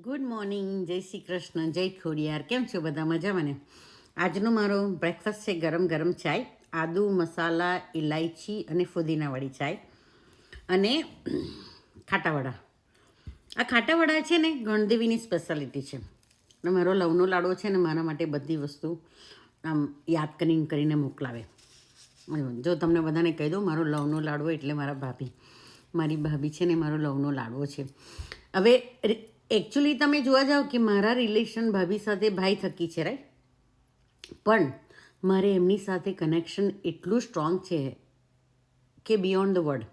Good morning, જય શ્રી કૃષ્ણ, જય ખોડિયાર. કેમ છો બધા? મજામાં ને? આજનો મારો બ્રેકફાસ્ટ છે ગરમ ગરમ ચાય, આદુ મસાલા ઇલાયચી અને ફુદીનાવાળી ચાય અને ખાટાવડા. આ ખાટાવડા છે ને ગણદેવીની સ્પેશિયાલિટી છે. અને મારો લવનો લાડવો છે ને મારા માટે બધી વસ્તુ આમ યાદ કરીને મોકલાવે. જો તમને બધાને કહી દઉં, મારો લવનો લાડવો એટલે મારી ભાભી છે ને મારો લવનો લાડવો છે. હવે એકચ્યુઅલી તમે જોવા જાઓ કે મારા રિલેશન ભાભી સાથે ભાઈ થકી છે, રાઈટ? પણ મારે એમની સાથે કનેક્શન એટલું સ્ટ્રોંગ છે કે બિયોન્ડ ધ વર્ડ,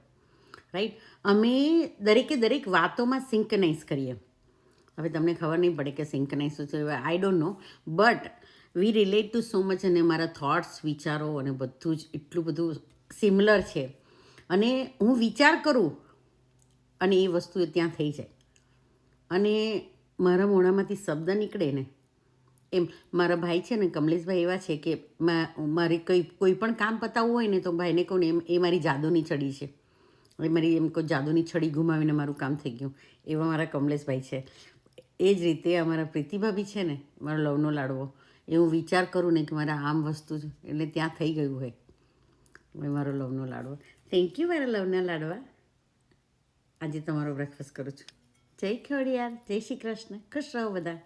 રાઈટ? અમે દરેક વાતોમાં સિંકનાઇઝ કરીએ. હવે તમને ખબર નહીં પડે કે સિંકનાઇઝ શું છે, I don't know, but we relate to so much. અને મારા થોટ્સ, વિચારો અને બધું જ એટલું બધું સિમિલર છે. અને હું વિચાર કરું અને એ વસ્તુ ત્યાં થઈ જાય. અને મારા મોઢામાંથી શબ્દ નીકળે ને એમ. મારા ભાઈ છે ને કમલેશભાઈ એવા છે કે મારે કોઈ પણ કામ પતાવવું હોય ને તો ભાઈને કહું ને એ મારી જાદુની છડી છે. એ મારી એમ કોઈ જાદુની છડી ગુમાવીને મારું કામ થઈ ગયું, એવા મારા કમલેશભાઈ છે. એ જ રીતે અમારા પ્રીતિભાભી છે ને મારો લવનો લાડવો, એ હું વિચાર કરું ને કે મારા આમ વસ્તુ છે એટલે ત્યાં થઈ ગયું હોય. મારો લવનો લાડવો. થેન્ક યુ મારા લવના લાડવા. આજે તમારો બ્રેકફાસ્ટ કરું છું. જય ખોડિયાર, જય શ્રી કૃષ્ણ, ખુશ રહો બધા.